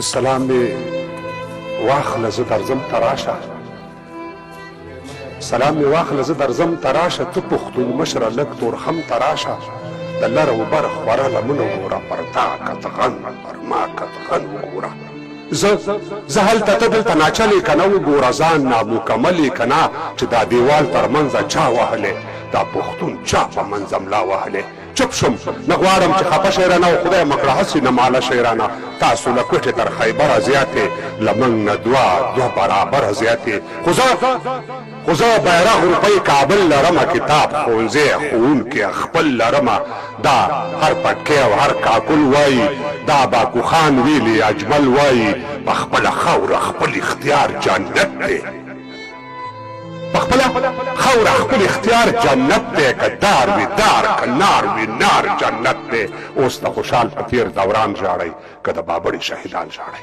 سلام می واخله زه درځم تراشه سلام می واخله زه درځم تراشه ته پښتون مشره لږ تورخم تراشه د لر و بر خوره لمنه وګوره پر تا کتغن پر ما کتغن وګوره زه هلته ته دلته ناچلې که نه وګوره ځان نامکملې که نه چې دا دیوال تر منځه چا وهلې دا پښتون چا په منځه ملا وهلې چپ شم نه غواړم چې خفه شئ رانه او خدای مکړه هسې نه ماله شئ رانه تاسو له کوټې تر خیبره زیاتې له موږ نه دوه برابره زیاتې خو زه بیرغ روپۍ کابل لرمه کتاب ښوونځی ښوونکي خپل لرمه دا هر پټکی او هر کاکل وایي دا باکو خان ویلي اجمل وایي په خپله خاوره خپل اختیار جنت دی په خپله خاوره خپل اختیار جنت دی که دار وي دار که نار وي نار جنت دی اوس د خوشحال په تیر دوران ژاړئ که د بابړې شهیدان ژاړئ